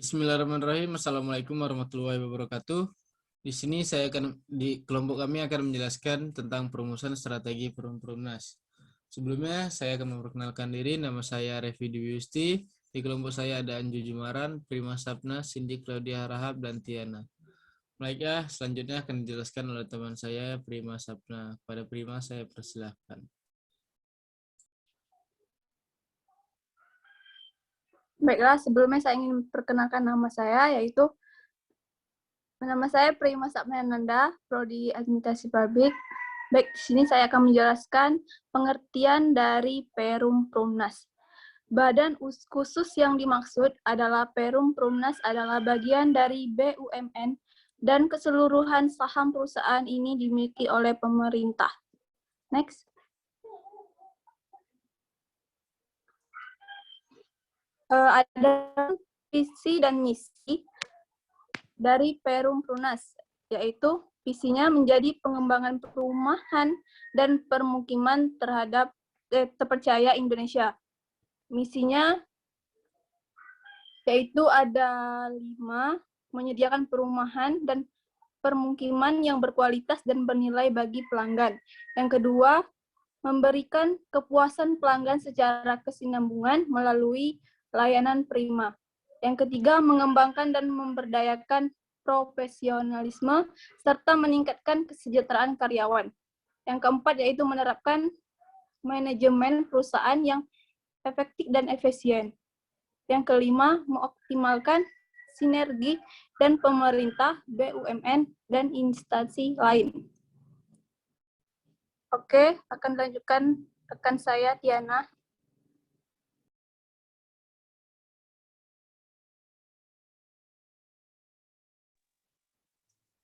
Bismillahirrahmanirrahim. Assalamualaikum warahmatullahi wabarakatuh. Di sini di kelompok kami akan menjelaskan tentang perumusan strategi Perumnas. Sebelumnya saya akan memperkenalkan diri. Nama saya Revi Diwiusti. Di kelompok saya ada Anju Jumaran, Prima Sapna, Cindy Claudia Rahab, dan Tiana. Baiklah, selanjutnya akan dijelaskan oleh teman saya Prima Sapna. Pada Prima saya persilahkan. Baiklah, sebelumnya saya ingin perkenalkan nama saya, yaitu nama saya Prima Sapnananda, Prodi Administrasi Publik. Baik, di sini saya akan menjelaskan pengertian dari Perum Prumnas. Badan khusus yang dimaksud adalah Perum Prumnas adalah bagian dari BUMN dan keseluruhan saham perusahaan ini dimiliki oleh pemerintah. Next. Ada visi dan misi dari Perum Prumnas, yaitu visinya menjadi pengembangan perumahan dan permukiman terpercaya Indonesia. Misinya yaitu ada 5, menyediakan perumahan dan permukiman yang berkualitas dan bernilai bagi pelanggan. Yang kedua, memberikan kepuasan pelanggan secara kesinambungan melalui layanan prima. Yang ketiga, mengembangkan dan memberdayakan profesionalisme serta meningkatkan kesejahteraan karyawan. Yang keempat yaitu menerapkan manajemen perusahaan yang efektif dan efisien. Yang kelima, mengoptimalkan sinergi dan pemerintah, BUMN, dan instansi lain. Oke, akan dilanjutkan rekan saya, Tiana.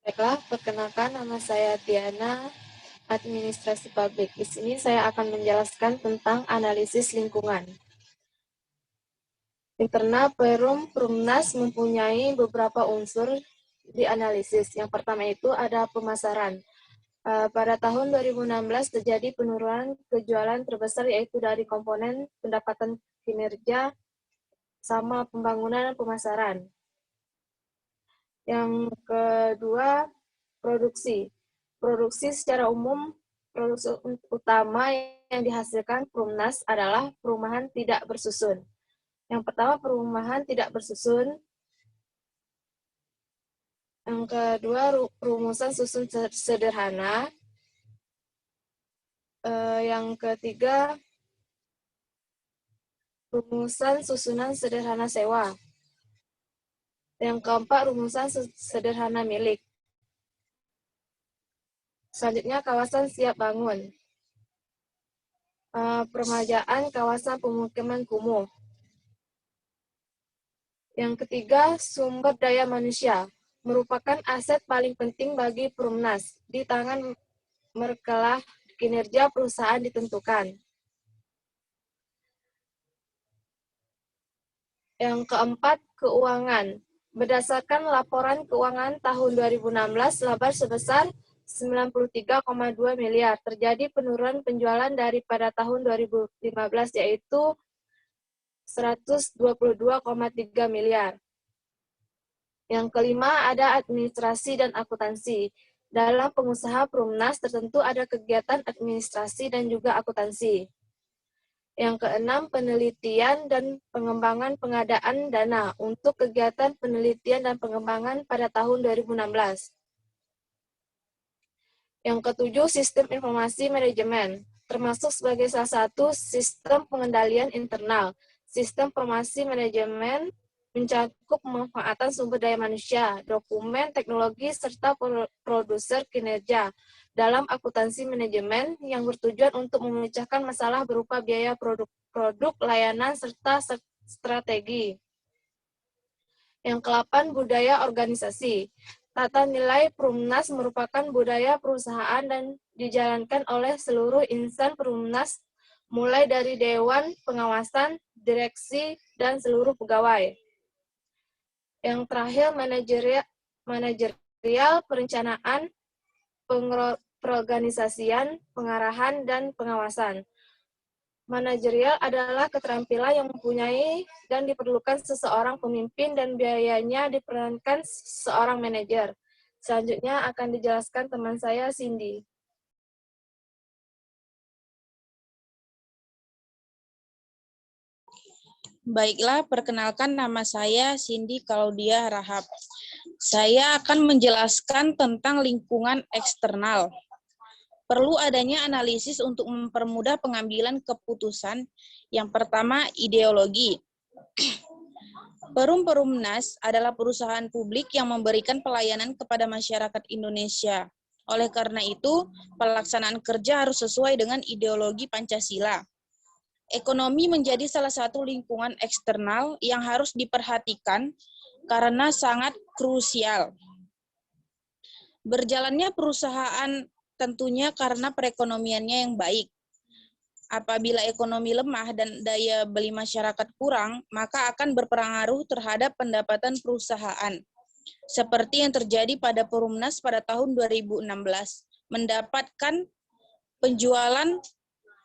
Baiklah, perkenalkan nama saya Tiana, Administrasi Publik. Di sini saya akan menjelaskan tentang analisis lingkungan. Internal Perum Prumnas mempunyai beberapa unsur dianalisis. Yang pertama itu ada pemasaran. Pada tahun 2016 terjadi penurunan kejualan terbesar yaitu dari komponen pendapatan kinerja sama pembangunan dan pemasaran. Yang kedua, produksi. Produksi secara umum, produksi utama yang dihasilkan Prumnas adalah perumahan tidak bersusun. Yang pertama, perumahan tidak bersusun. Yang kedua, rumusan susun sederhana. Yang ketiga, rumusan susunan sederhana sewa. Yang keempat, rumusan sederhana milik. Selanjutnya, kawasan siap bangun. Peremajaan kawasan pemukiman kumuh. Yang ketiga, sumber daya manusia. Merupakan aset paling penting bagi Prumnas. Di tangan merekalah kinerja perusahaan ditentukan. Yang keempat, keuangan. Berdasarkan laporan keuangan tahun 2016, laba sebesar 93,2 miliar. Terjadi penurunan penjualan daripada tahun 2015, yaitu 122,3 miliar. Yang kelima, ada administrasi dan akuntansi. Dalam pengusaha Prumnas tertentu ada kegiatan administrasi dan juga akuntansi. Yang keenam, penelitian dan pengembangan pengadaan dana untuk kegiatan penelitian dan pengembangan pada tahun 2016. Yang ketujuh, sistem informasi manajemen, termasuk sebagai salah satu sistem pengendalian internal. Sistem informasi manajemen mencakup pemanfaatan sumber daya manusia, dokumen, teknologi, serta produser kinerja dalam akuntansi manajemen yang bertujuan untuk memecahkan masalah berupa biaya produk, layanan, serta strategi. Yang ke-8, budaya organisasi. Tata nilai Prumnas merupakan budaya perusahaan dan dijalankan oleh seluruh insan Prumnas, mulai dari Dewan Pengawasan, Direksi, dan seluruh pegawai. Yang terakhir, manajerial, perencanaan, perorganisasian, pengarahan, dan pengawasan. Manajerial adalah keterampilan yang mempunyai dan diperlukan seseorang pemimpin dan biayanya diperankan seorang manajer. Selanjutnya akan dijelaskan teman saya, Cindy. Baiklah, perkenalkan nama saya Cindy Claudia Rahab. Saya akan menjelaskan tentang lingkungan eksternal. Perlu adanya analisis untuk mempermudah pengambilan keputusan. Yang pertama, ideologi. Perumnas adalah perusahaan publik yang memberikan pelayanan kepada masyarakat Indonesia. Oleh karena itu, pelaksanaan kerja harus sesuai dengan ideologi Pancasila. Ekonomi menjadi salah satu lingkungan eksternal yang harus diperhatikan karena sangat krusial. Berjalannya perusahaan tentunya karena perekonomiannya yang baik. Apabila ekonomi lemah dan daya beli masyarakat kurang, maka akan berpengaruh terhadap pendapatan perusahaan. Seperti yang terjadi pada Perumnas pada tahun 2016, mendapatkan penjualan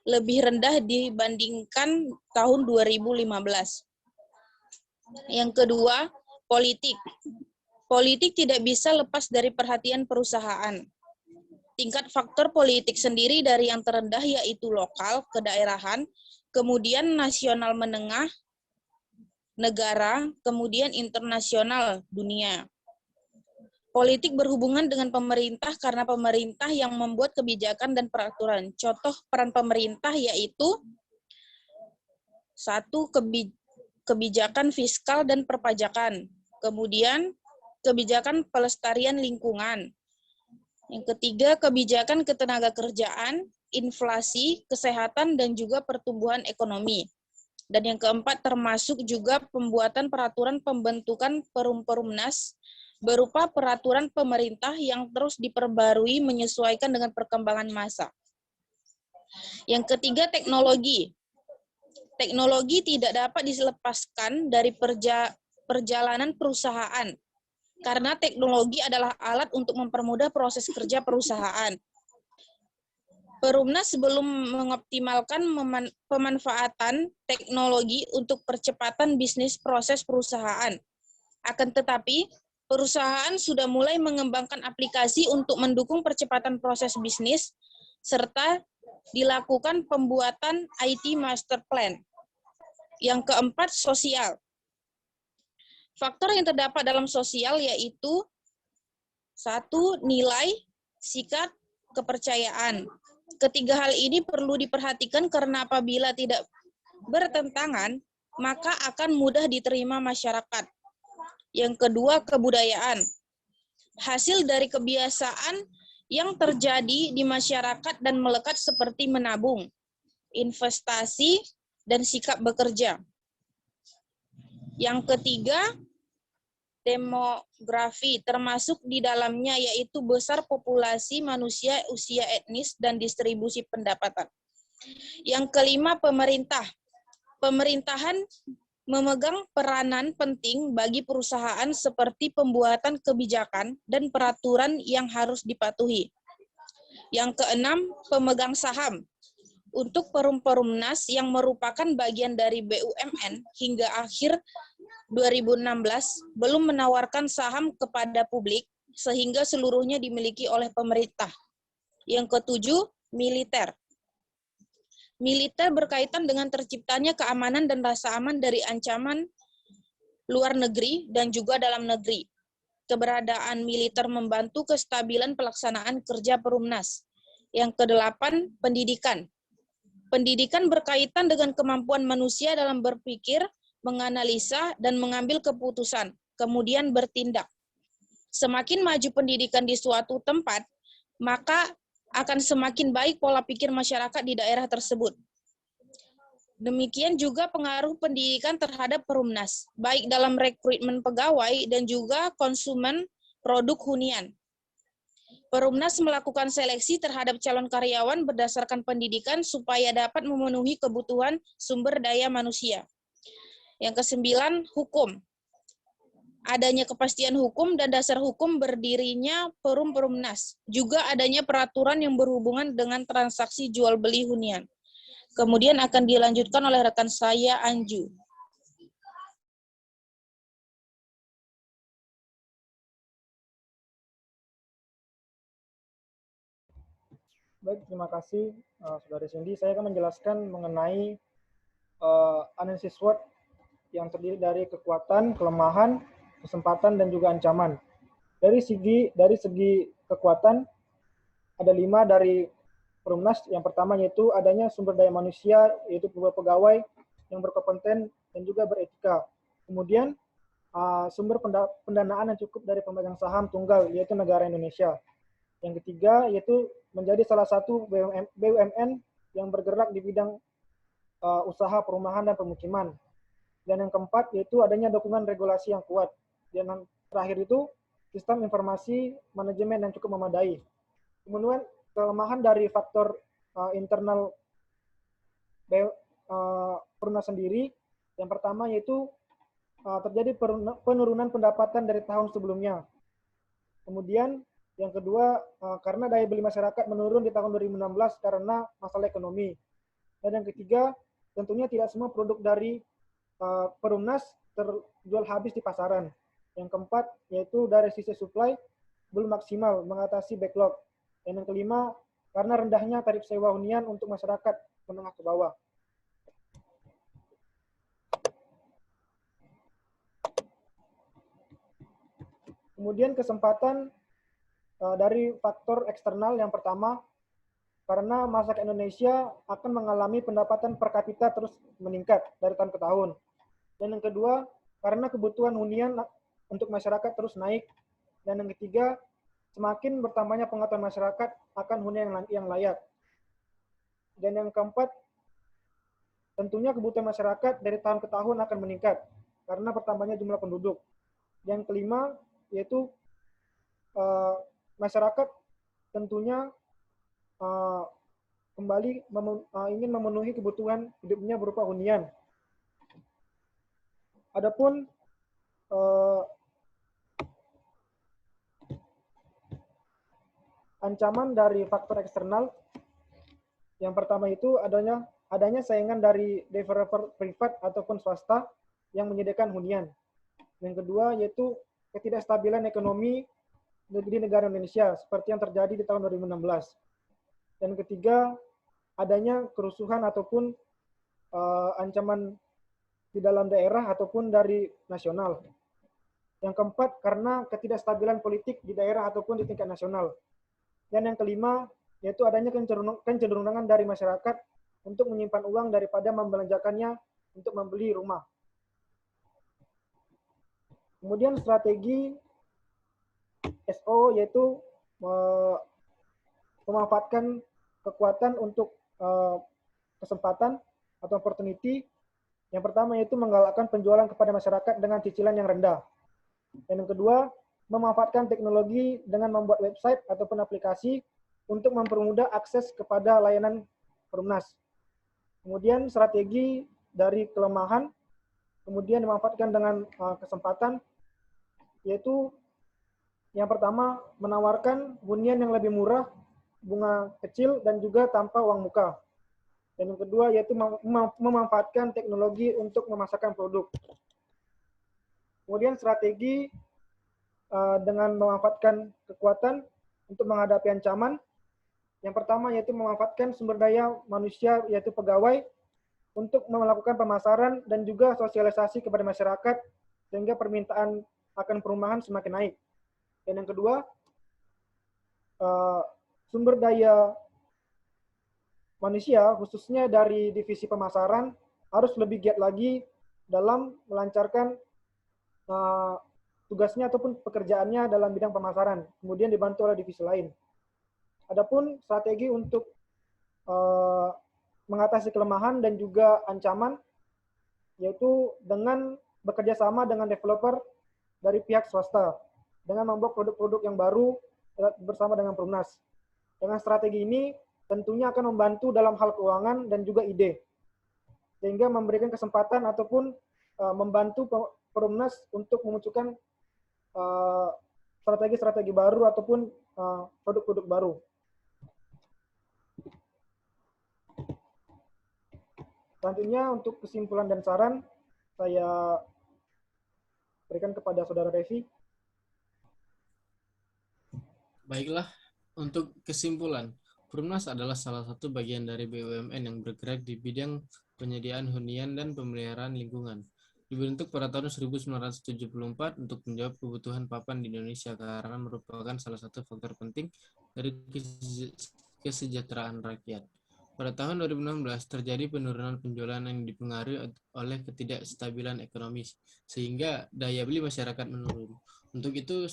lebih rendah dibandingkan tahun 2015. Yang kedua, politik. Politik tidak bisa lepas dari perhatian perusahaan. Tingkat faktor politik sendiri dari yang terendah yaitu lokal, kedaerahan, kemudian nasional menengah, negara, kemudian internasional, dunia. Politik berhubungan dengan pemerintah karena pemerintah yang membuat kebijakan dan peraturan. Contoh peran pemerintah yaitu 1. Kebijakan fiskal dan perpajakan. Kemudian kebijakan pelestarian lingkungan. Yang ketiga, kebijakan ketenagakerjaan, inflasi, kesehatan, dan juga pertumbuhan ekonomi. Dan yang keempat, termasuk juga pembuatan peraturan pembentukan Perumnas berupa peraturan pemerintah yang terus diperbarui menyesuaikan dengan perkembangan masa. Yang ketiga, teknologi. Teknologi tidak dapat dilepaskan dari perjalanan perusahaan, karena teknologi adalah alat untuk mempermudah proses kerja perusahaan. Perumnas belum mengoptimalkan pemanfaatan teknologi untuk percepatan bisnis proses perusahaan. Akan tetapi, perusahaan sudah mulai mengembangkan aplikasi untuk mendukung percepatan proses bisnis, serta dilakukan pembuatan IT Master Plan. Yang keempat, sosial. Faktor yang terdapat dalam sosial yaitu 1. Nilai, sikap, kepercayaan. Ketiga hal ini perlu diperhatikan karena apabila tidak bertentangan, maka akan mudah diterima masyarakat. Yang kedua, kebudayaan. Hasil dari kebiasaan yang terjadi di masyarakat dan melekat seperti menabung, investasi, dan sikap bekerja. Yang ketiga, demografi, termasuk di dalamnya yaitu besar populasi manusia, usia etnis, dan distribusi pendapatan. Yang kelima, pemerintah. Pemerintahan memegang peranan penting bagi perusahaan seperti pembuatan kebijakan dan peraturan yang harus dipatuhi. Yang keenam, pemegang saham. Untuk Perumnas yang merupakan bagian dari BUMN hingga akhir 2016 belum menawarkan saham kepada publik sehingga seluruhnya dimiliki oleh pemerintah. Yang ketujuh, militer. Militer berkaitan dengan terciptanya keamanan dan rasa aman dari ancaman luar negeri dan juga dalam negeri. Keberadaan militer membantu kestabilan pelaksanaan kerja Perumnas. Yang kedelapan, pendidikan. Pendidikan berkaitan dengan kemampuan manusia dalam berpikir, menganalisa, dan mengambil keputusan, kemudian bertindak. Semakin maju pendidikan di suatu tempat, maka akan semakin baik pola pikir masyarakat di daerah tersebut. Demikian juga pengaruh pendidikan terhadap Perumnas, baik dalam rekrutmen pegawai dan juga konsumen produk hunian. Perumnas melakukan seleksi terhadap calon karyawan berdasarkan pendidikan supaya dapat memenuhi kebutuhan sumber daya manusia. Yang kesembilan, hukum. Adanya kepastian hukum dan dasar hukum berdirinya Perumnas. Juga adanya peraturan yang berhubungan dengan transaksi jual beli hunian. Kemudian akan dilanjutkan oleh rekan saya, Anju. Baik, terima kasih Saudari Cindy. Saya akan menjelaskan mengenai analisis SWOT yang terdiri dari kekuatan, kelemahan, kesempatan, dan juga ancaman. Dari segi kekuatan, ada 5 dari Perumnas. Yang pertama yaitu adanya sumber daya manusia, yaitu pegawai yang berkompeten dan juga beretika. Kemudian sumber pendanaan yang cukup dari pemegang saham tunggal, yaitu negara Indonesia. Yang ketiga yaitu menjadi salah satu BUMN yang bergerak di bidang usaha perumahan dan pemukiman. Dan yang keempat yaitu adanya dukungan regulasi yang kuat. Dan yang terakhir itu sistem informasi manajemen yang cukup memadai. Kemudian kelemahan dari faktor internal Perumnas sendiri, yang pertama yaitu terjadi penurunan pendapatan dari tahun sebelumnya. Kemudian yang kedua, karena daya beli masyarakat menurun di tahun 2016 karena masalah ekonomi. Dan yang ketiga, tentunya tidak semua produk dari Perumnas terjual habis di pasaran. Yang keempat, yaitu dari sisi supply belum maksimal mengatasi backlog. Dan yang kelima, karena rendahnya tarif sewa hunian untuk masyarakat menengah ke bawah. Kemudian kesempatan dari faktor eksternal yang pertama, karena masyarakat Indonesia akan mengalami pendapatan per kapita terus meningkat dari tahun ke tahun. Dan yang kedua, karena kebutuhan hunian untuk masyarakat terus naik. Dan yang ketiga, semakin bertambahnya pengetahuan masyarakat akan hunian yang layak. Dan yang keempat, tentunya kebutuhan masyarakat dari tahun ke tahun akan meningkat karena bertambahnya jumlah penduduk. Yang kelima, yaitu masyarakat tentunya kembali ingin memenuhi kebutuhan hidupnya berupa hunian. Adapun ancaman dari faktor eksternal, yang pertama itu adanya saingan dari developer privat ataupun swasta yang menyediakan hunian. Yang kedua yaitu ketidakstabilan ekonomi di negara Indonesia seperti yang terjadi di tahun 2016. Dan ketiga, adanya kerusuhan ataupun ancaman di dalam daerah ataupun dari nasional. Yang keempat, karena ketidakstabilan politik di daerah ataupun di tingkat nasional. Dan yang kelima, yaitu adanya kecenderungan dari masyarakat untuk menyimpan uang daripada membelanjakannya untuk membeli rumah. Kemudian strategi SO yaitu memanfaatkan kekuatan untuk kesempatan atau opportunity. Yang pertama yaitu menggalakkan penjualan kepada masyarakat dengan cicilan yang rendah. Dan yang kedua, memanfaatkan teknologi dengan membuat website ataupun aplikasi untuk mempermudah akses kepada layanan Perumnas. Kemudian strategi dari kelemahan, kemudian dimanfaatkan dengan kesempatan, yaitu yang pertama, menawarkan hunian yang lebih murah, bunga kecil, dan juga tanpa uang muka. Dan yang kedua, yaitu memanfaatkan teknologi untuk memasarkan produk. Kemudian strategi dengan memanfaatkan kekuatan untuk menghadapi ancaman. Yang pertama, yaitu memanfaatkan sumber daya manusia, yaitu pegawai, untuk melakukan pemasaran dan juga sosialisasi kepada masyarakat, sehingga permintaan akan perumahan semakin naik. Dan yang kedua, sumber daya manusia, khususnya dari divisi pemasaran, harus lebih giat lagi dalam melancarkan tugasnya ataupun pekerjaannya dalam bidang pemasaran, kemudian dibantu oleh divisi lain. Adapun strategi untuk mengatasi kelemahan dan juga ancaman, yaitu dengan bekerja sama dengan developer dari pihak swasta, dengan membuat produk-produk yang baru bersama dengan Perumnas. Dengan strategi ini tentunya akan membantu dalam hal keuangan dan juga ide, sehingga memberikan kesempatan ataupun membantu Perumnas untuk memunculkan strategi-strategi baru ataupun produk-produk baru. Selanjutnya untuk kesimpulan dan saran saya berikan kepada Saudara Revi. Baiklah, untuk kesimpulan, Perumnas adalah salah satu bagian dari BUMN yang bergerak di bidang penyediaan hunian dan pemeliharaan lingkungan. Dibentuk pada tahun 1974 untuk menjawab kebutuhan papan di Indonesia karena merupakan salah satu faktor penting dari kesejahteraan rakyat. Pada tahun 2016 terjadi penurunan penjualan yang dipengaruhi oleh ketidakstabilan ekonomi sehingga daya beli masyarakat menurun. Untuk itu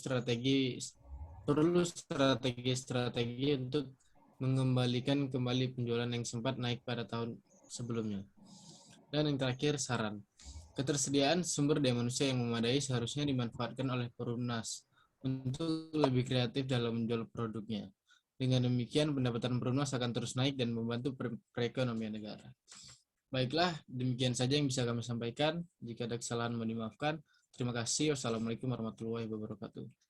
perlu strategi untuk mengembalikan kembali penjualan yang sempat naik pada tahun sebelumnya. Dan yang terakhir, saran. Ketersediaan sumber daya manusia yang memadai seharusnya dimanfaatkan oleh Perumnas untuk lebih kreatif dalam menjual produknya. Dengan demikian, pendapatan Perumnas akan terus naik dan membantu perekonomian negara. Baiklah, demikian saja yang bisa kami sampaikan. Jika ada kesalahan, mohon dimaafkan. Terima kasih. Wassalamualaikum warahmatullahi wabarakatuh.